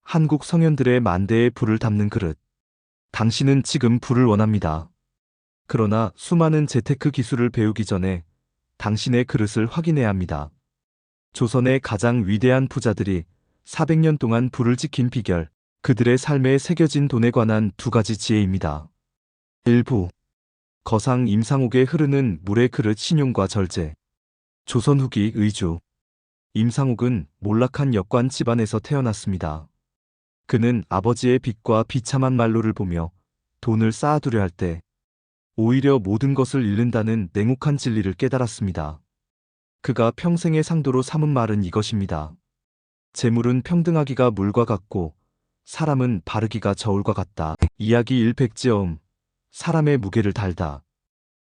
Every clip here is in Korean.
한국 성현들의 만대의 불을 담는 그릇. 당신은 지금 불을 원합니다. 그러나 수많은 재테크 기술을 배우기 전에 당신의 그릇을 확인해야 합니다. 조선의 가장 위대한 부자들이 400년 동안 불을 지킨 비결, 그들의 삶에 새겨진 돈에 관한 두 가지 지혜입니다. 일부 거상 임상옥에 흐르는 물의 그릇 신용과 절제. 조선 후기 의주. 임상옥은 몰락한 역관 집안에서 태어났습니다. 그는 아버지의 빚과 비참한 말로를 보며 돈을 쌓아두려 할 때 오히려 모든 것을 잃는다는 냉혹한 진리를 깨달았습니다. 그가 평생의 상도로 삼은 말은 이것입니다. 재물은 평등하기가 물과 같고 사람은 바르기가 저울과 같다. 이야기 1 백제어음. 사람의 무게를 달다.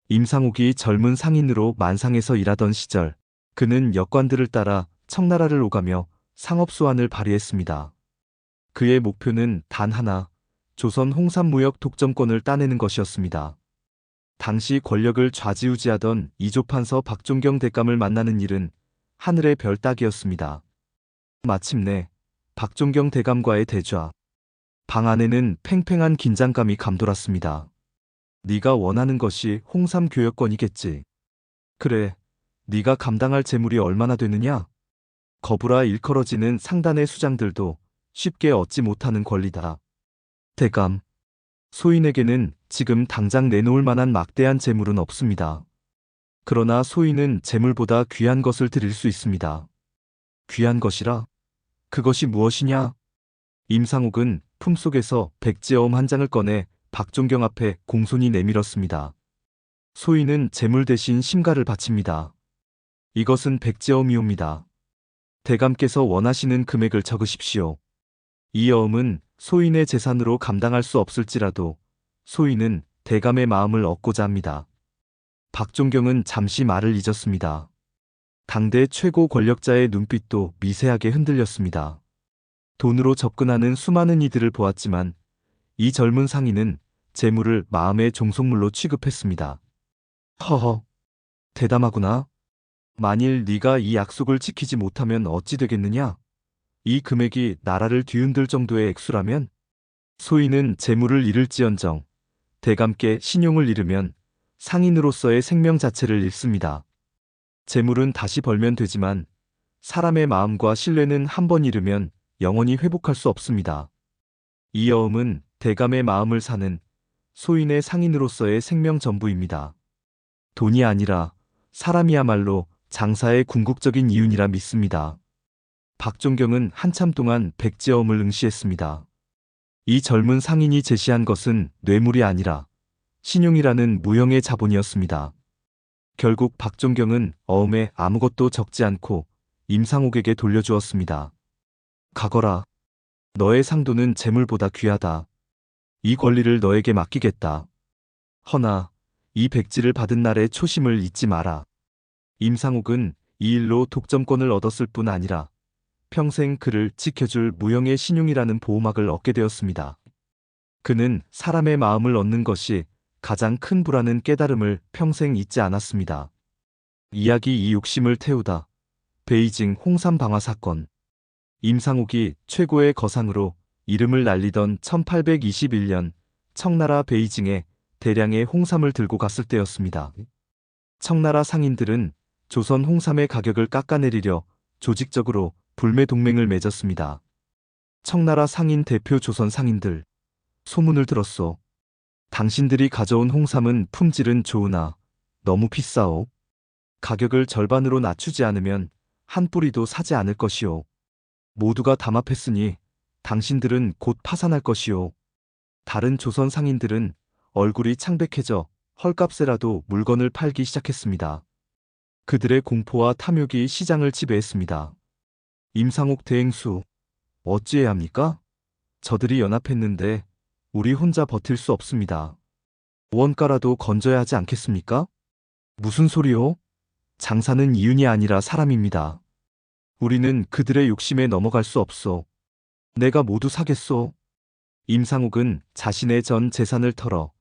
임상옥이 젊은 상인으로 만상에서 일하던 시절, 그는 역관들을 따라 청나라를 오가며 상업수완을 발휘했습니다. 그의 목표는 단 하나, 조선 홍삼무역 독점권을 따내는 것이었습니다. 당시 권력을 좌지우지하던 이조판서 박종경 대감을 만나는 일은 하늘의 별 따기였습니다. 마침내 박종경 대감과의 대좌. 방 안에는 팽팽한 긴장감이 감돌았습니다. 네가 원하는 것이 홍삼 교역권이겠지. 그래, 네가 감당할 재물이 얼마나 되느냐? 거부라 일컬어지는 상단의 수장들도 쉽게 얻지 못하는 권리다. 대감, 소인에게는 지금 당장 내놓을 만한 막대한 재물은 없습니다. 그러나 소인은 재물보다 귀한 것을 드릴 수 있습니다. 귀한 것이라? 그것이 무엇이냐? 임상옥은 품속에서 백제어음 한 장을 꺼내 박종경 앞에 공손히 내밀었습니다. 소인은 재물 대신 심가를 바칩니다. 이것은 백제어음이옵니다. 대감께서 원하시는 금액을 적으십시오. 이 어음은 소인의 재산으로 감당할 수 없을지라도 소인은 대감의 마음을 얻고자 합니다. 박종경은 잠시 말을 잊었습니다. 당대 최고 권력자의 눈빛도 미세하게 흔들렸습니다. 돈으로 접근하는 수많은 이들을 보았지만 이 젊은 상인은 재물을 마음의 종속물로 취급했습니다. 허허, 대담하구나. 만일 네가 이 약속을 지키지 못하면 어찌 되겠느냐? 이 금액이 나라를 뒤흔들 정도의 액수라면? 소인은 재물을 잃을지언정 대감께 신용을 잃으면 상인으로서의 생명 자체를 잃습니다. 재물은 다시 벌면 되지만 사람의 마음과 신뢰는 한 번 잃으면 영원히 회복할 수 없습니다. 이 어음은 대감의 마음을 사는 소인의 상인으로서의 생명 전부입니다. 돈이 아니라 사람이야말로 장사의 궁극적인 이윤이라 믿습니다. 박종경은 한참 동안 백제어음을 응시했습니다. 이 젊은 상인이 제시한 것은 뇌물이 아니라 신용이라는 무형의 자본이었습니다. 결국 박종경은 어음에 아무것도 적지 않고 임상옥에게 돌려주었습니다. 가거라. 너의 상도는 재물보다 귀하다. 이 권리를 너에게 맡기겠다. 허나 이 백지를 받은 날의 초심을 잊지 마라. 임상옥은 이 일로 독점권을 얻었을 뿐 아니라 평생 그를 지켜줄 무형의 신용이라는 보호막을 얻게 되었습니다. 그는 사람의 마음을 얻는 것이 가장 큰 부라는 깨달음을 평생 잊지 않았습니다. 이야기 이 욕심을 태우다. 베이징 홍삼 방화 사건. 임상옥이 최고의 거상으로 이름을 날리던 1821년 청나라 베이징에 대량의 홍삼을 들고 갔을 때였습니다. 청나라 상인들은 조선 홍삼의 가격을 깎아내리려 조직적으로 불매 동맹을 맺었습니다. 청나라 상인 대표 조선 상인들, 소문을 들었소. 당신들이 가져온 홍삼은 품질은 좋으나 너무 비싸오. 가격을 절반으로 낮추지 않으면 한 뿌리도 사지 않을 것이오. 모두가 담합했으니 당신들은 곧 파산할 것이오. 다른 조선 상인들은 얼굴이 창백해져 헐값에라도 물건을 팔기 시작했습니다. 그들의 공포와 탐욕이 시장을 지배했습니다. 임상옥 대행수, 어찌해야 합니까? 저들이 연합했는데 우리 혼자 버틸 수 없습니다. 원가라도 건져야 하지 않겠습니까? 무슨 소리요? 장사는 이윤이 아니라 사람입니다. 우리는 그들의 욕심에 넘어갈 수 없소. 내가 모두 사겠소. 임상옥은 자신의 전 재산을 털어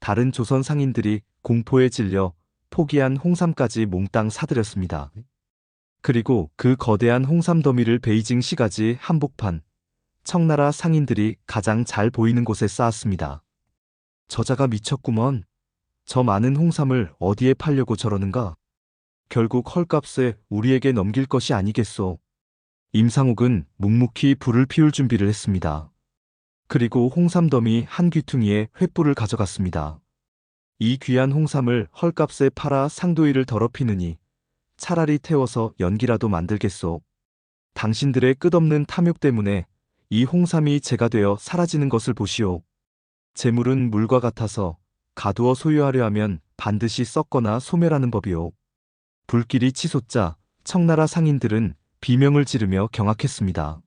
다른 조선 상인들이 공포에 질려 포기한 홍삼까지 몽땅 사들였습니다. 그리고 그 거대한 홍삼 더미를 베이징 시가지 한복판, 청나라 상인들이 가장 잘 보이는 곳에 쌓았습니다. 저자가 미쳤구먼. 저 많은 홍삼을 어디에 팔려고 저러는가? 결국 헐값에 우리에게 넘길 것이 아니겠소. 임상옥은 묵묵히 불을 피울 준비를 했습니다. 그리고 홍삼 더미 한 귀퉁이에 횃불을 가져갔습니다. 이 귀한 홍삼을 헐값에 팔아 상도일을 더럽히느니 차라리 태워서 연기라도 만들겠소. 당신들의 끝없는 탐욕 때문에 이 홍삼이 재가 되어 사라지는 것을 보시오. 재물은 물과 같아서 가두어 소유하려 하면 반드시 썩거나 소멸하는 법이오. 불길이 치솟자 청나라 상인들은 비명을 지르며 경악했습니다.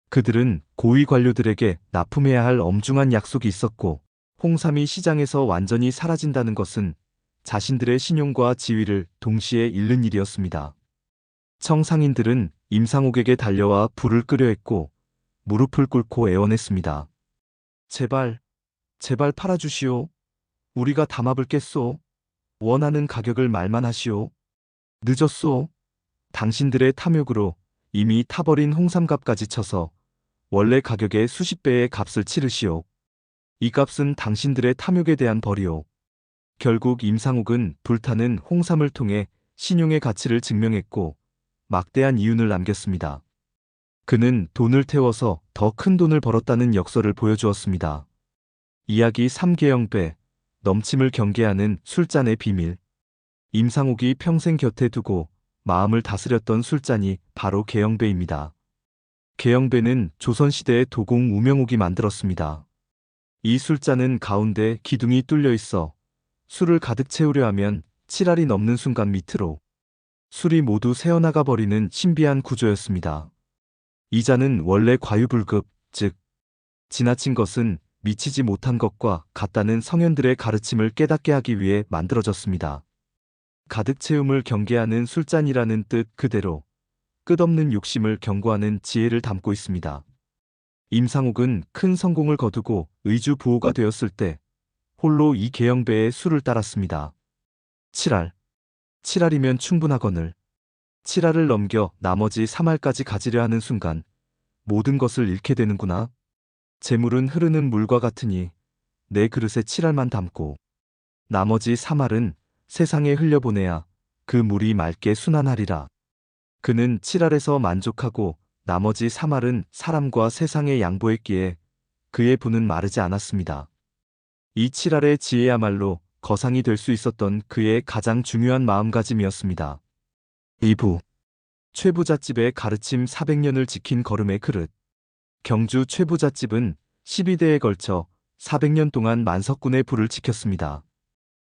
그들은 고위 관료들에게 납품해야 할 엄중한 약속이 있었고, 홍삼이 시장에서 완전히 사라진다는 것은 자신들의 신용과 지위를 동시에 잃는 일이었습니다. 청상인들은 임상옥에게 달려와 불을 끄려 했고 무릎을 꿇고 애원했습니다. 제발, 제발 팔아주시오. 우리가 담아불겠소. 원하는 가격을 말만 하시오. 늦었소. 당신들의 탐욕으로 이미 타버린 홍삼값까지 쳐서 원래 가격의 수십 배의 값을 치르시오. 이 값은 당신들의 탐욕에 대한 벌이오. 결국 임상옥은 불타는 홍삼을 통해 신용의 가치를 증명했고 막대한 이윤을 남겼습니다. 그는 돈을 태워서 더 큰 돈을 벌었다는 역설을 보여주었습니다. 이야기 3계영배, 넘침을 경계하는 술잔의 비밀. 임상옥이 평생 곁에 두고 마음을 다스렸던 술잔이 바로 계영배입니다. 계영배는 조선시대의 도공 우명옥이 만들었습니다. 이 술잔은 가운데 기둥이 뚫려 있어 술을 가득 채우려 하면 7알이 넘는 순간 밑으로 술이 모두 새어나가 버리는 신비한 구조였습니다. 이 잔은 원래 과유불급, 즉 지나친 것은 미치지 못한 것과 같다는 성현들의 가르침을 깨닫게 하기 위해 만들어졌습니다. 가득 채움을 경계하는 술잔이라는 뜻 그대로 끝없는 욕심을 경고하는 지혜를 담고 있습니다. 임상옥은 큰 성공을 거두고 의주 부호가 되었을 때 홀로 이 계영배에 술을 따랐습니다. 7알. 7알이면 충분하거늘. 7알을 넘겨 나머지 3알까지 가지려 하는 순간 모든 것을 잃게 되는구나. 재물은 흐르는 물과 같으니 내 그릇에 7알만 담고 나머지 3알은 세상에 흘려보내야 그 물이 맑게 순환하리라. 그는 7알에서 만족하고 나머지 3알은 사람과 세상에 양보했기에 그의 분은 마르지 않았습니다. 이 7알의 지혜야말로 거상이 될 수 있었던 그의 가장 중요한 마음가짐이었습니다. 2부. 최부잣집의 가르침 400년을 지킨 걸음의 그릇. 경주 최부잣집은 12대에 걸쳐 400년 동안 만석군의 부를 지켰습니다.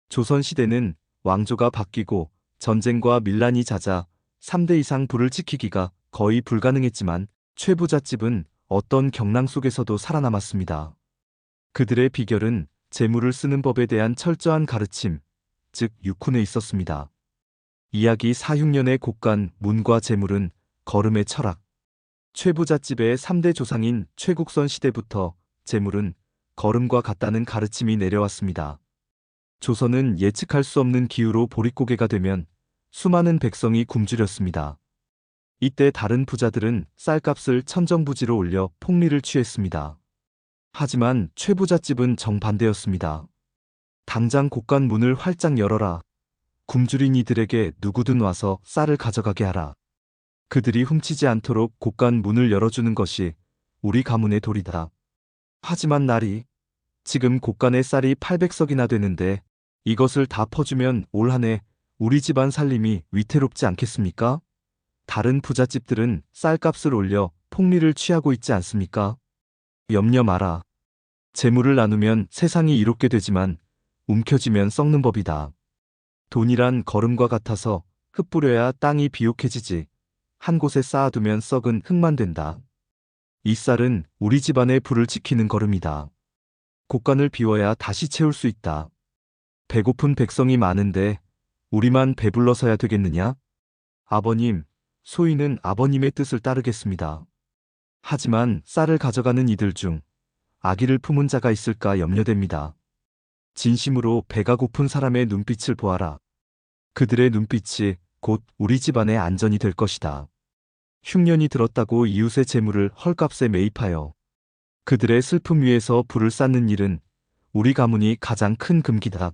조선시대는 왕조가 바뀌고 전쟁과 밀란이 잦아 3대 이상 부를 지키기가 거의 불가능했지만 최부잣집은 어떤 경랑 속에서도 살아남았습니다. 그들의 비결은 재물을 쓰는 법에 대한 철저한 가르침, 즉 육훈에 있었습니다. 이야기 4,6년의 곡간 문과 재물은 걸음의 철학. 최부잣집의 3대 조상인 최국선 시대부터 재물은 걸음과 같다는 가르침이 내려왔습니다. 조선은 예측할 수 없는 기후로 보릿고개가 되면 수많은 백성이 굶주렸습니다. 이때 다른 부자들은 쌀값을 천정부지로 올려 폭리를 취했습니다. 하지만 최부잣집은 정반대였습니다. 당장 곡간 문을 활짝 열어라. 굶주린 이들에게 누구든 와서 쌀을 가져가게 하라. 그들이 훔치지 않도록 곡간 문을 열어주는 것이 우리 가문의 도리다. 하지만 나리, 지금 곡간의 쌀이 800석이나 되는데 이것을 다 퍼주면 올 한 해 우리 집안 살림이 위태롭지 않겠습니까? 다른 부잣집들은 쌀값을 올려 폭리를 취하고 있지 않습니까? 염려 마라. 재물을 나누면 세상이 이롭게 되지만 움켜쥐면 썩는 법이다. 돈이란 걸음과 같아서 흩뿌려야 땅이 비옥해지지 한 곳에 쌓아두면 썩은 흙만 된다. 이 쌀은 우리 집안의 불을 지키는 걸음이다. 곡간을 비워야 다시 채울 수 있다. 배고픈 백성이 많은데 우리만 배불러서야 되겠느냐? 아버님, 소인은 아버님의 뜻을 따르겠습니다. 하지만 쌀을 가져가는 이들 중 아기를 품은 자가 있을까 염려됩니다. 진심으로 배가 고픈 사람의 눈빛을 보아라. 그들의 눈빛이 곧 우리 집안의 안전이 될 것이다. 흉년이 들었다고 이웃의 재물을 헐값에 매입하여 그들의 슬픔 위에서 불을 쌓는 일은 우리 가문이 가장 큰 금기다.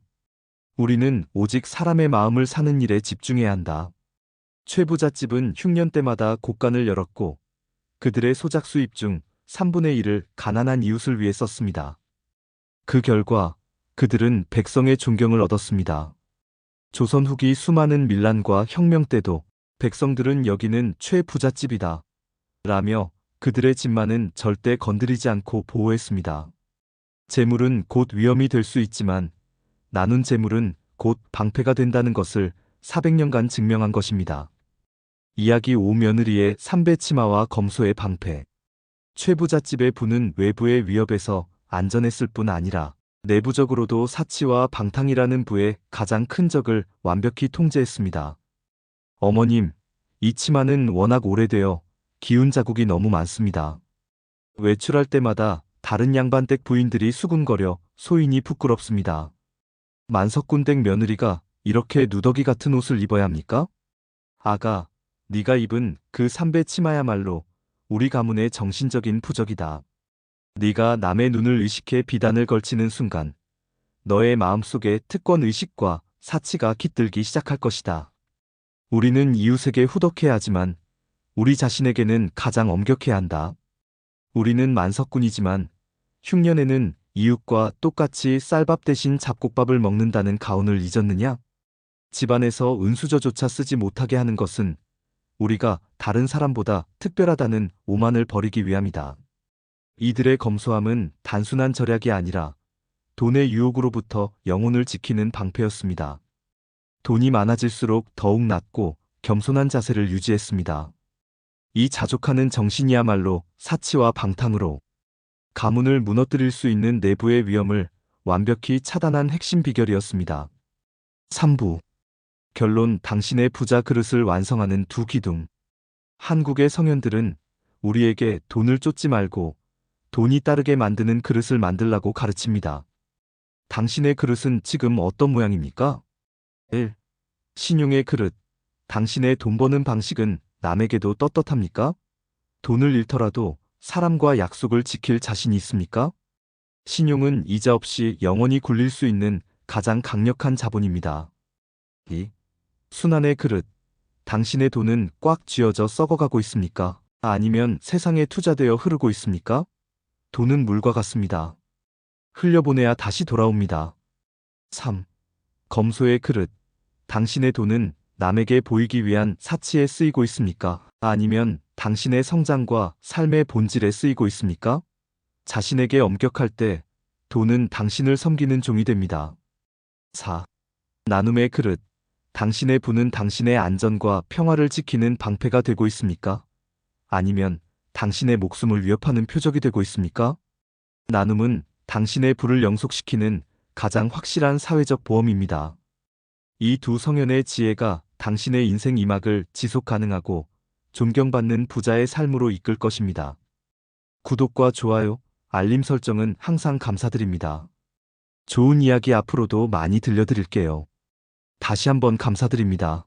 우리는 오직 사람의 마음을 사는 일에 집중해야 한다. 최 부잣집은 흉년 때마다 곡간을 열었고 그들의 소작 수입 중 3분의 1을 가난한 이웃을 위해 썼습니다. 그 결과 그들은 백성의 존경을 얻었습니다. 조선 후기 수많은 밀란과 혁명 때도 백성들은 여기는 최 부잣집이다 라며 그들의 집만은 절대 건드리지 않고 보호했습니다. 재물은 곧 위험이 될 수 있지만 나눈 재물은 곧 방패가 된다는 것을 400년간 증명한 것입니다. 이야기 5 며느리의 삼배 치마와 검소의 방패. 최 부잣집의 부는 외부의 위협에서 안전했을 뿐 아니라 내부적으로도 사치와 방탕이라는 부의 가장 큰 적을 완벽히 통제했습니다. 어머님, 이 치마는 워낙 오래되어 기운 자국이 너무 많습니다. 외출할 때마다 다른 양반댁 부인들이 수군거려 소인이 부끄럽습니다. 만석군댁 며느리가 이렇게 누더기 같은 옷을 입어야 합니까? 아가, 네가 입은 그 삼배 치마야말로 우리 가문의 정신적인 부적이다. 네가 남의 눈을 의식해 비단을 걸치는 순간 너의 마음속에 특권의식과 사치가 깃들기 시작할 것이다. 우리는 이웃에게 후덕해야 하지만 우리 자신에게는 가장 엄격해야 한다. 우리는 만석군이지만 흉년에는 이웃과 똑같이 쌀밥 대신 잡곡밥을 먹는다는 가훈을 잊었느냐? 집안에서 은수저조차 쓰지 못하게 하는 것은 우리가 다른 사람보다 특별하다는 오만을 버리기 위함이다. 이들의 검소함은 단순한 절약이 아니라 돈의 유혹으로부터 영혼을 지키는 방패였습니다. 돈이 많아질수록 더욱 낮고 겸손한 자세를 유지했습니다. 이 자족하는 정신이야말로 사치와 방탕으로 가문을 무너뜨릴 수 있는 내부의 위험을 완벽히 차단한 핵심 비결이었습니다. 3부. 결론. 당신의 부자 그릇을 완성하는 두 기둥. 한국의 성현들은 우리에게 돈을 쫓지 말고 돈이 따르게 만드는 그릇을 만들라고 가르칩니다. 당신의 그릇은 지금 어떤 모양입니까? 1. 신용의 그릇. 당신의 돈 버는 방식은 남에게도 떳떳합니까? 돈을 잃더라도 사람과 약속을 지킬 자신이 있습니까? 신용은 이자 없이 영원히 굴릴 수 있는 가장 강력한 자본입니다. 2. 순환의 그릇. 당신의 돈은 꽉 쥐어져 썩어가고 있습니까? 아니면 세상에 투자되어 흐르고 있습니까? 돈은 물과 같습니다. 흘려보내야 다시 돌아옵니다. 3. 검소의 그릇. 당신의 돈은 남에게 보이기 위한 사치에 쓰이고 있습니까? 아니면 당신의 성장과 삶의 본질에 쓰이고 있습니까? 자신에게 엄격할 때 돈은 당신을 섬기는 종이 됩니다. 4. 나눔의 그릇. 당신의 부는 당신의 안전과 평화를 지키는 방패가 되고 있습니까? 아니면 당신의 목숨을 위협하는 표적이 되고 있습니까? 나눔은 당신의 부를 영속시키는 가장 확실한 사회적 보험입니다. 이 두 성현의 지혜가 당신의 인생 이막을 지속 가능하고 존경받는 부자의 삶으로 이끌 것입니다. 구독과 좋아요, 알림 설정은 항상 감사드립니다. 좋은 이야기 앞으로도 많이 들려드릴게요. 다시 한번 감사드립니다.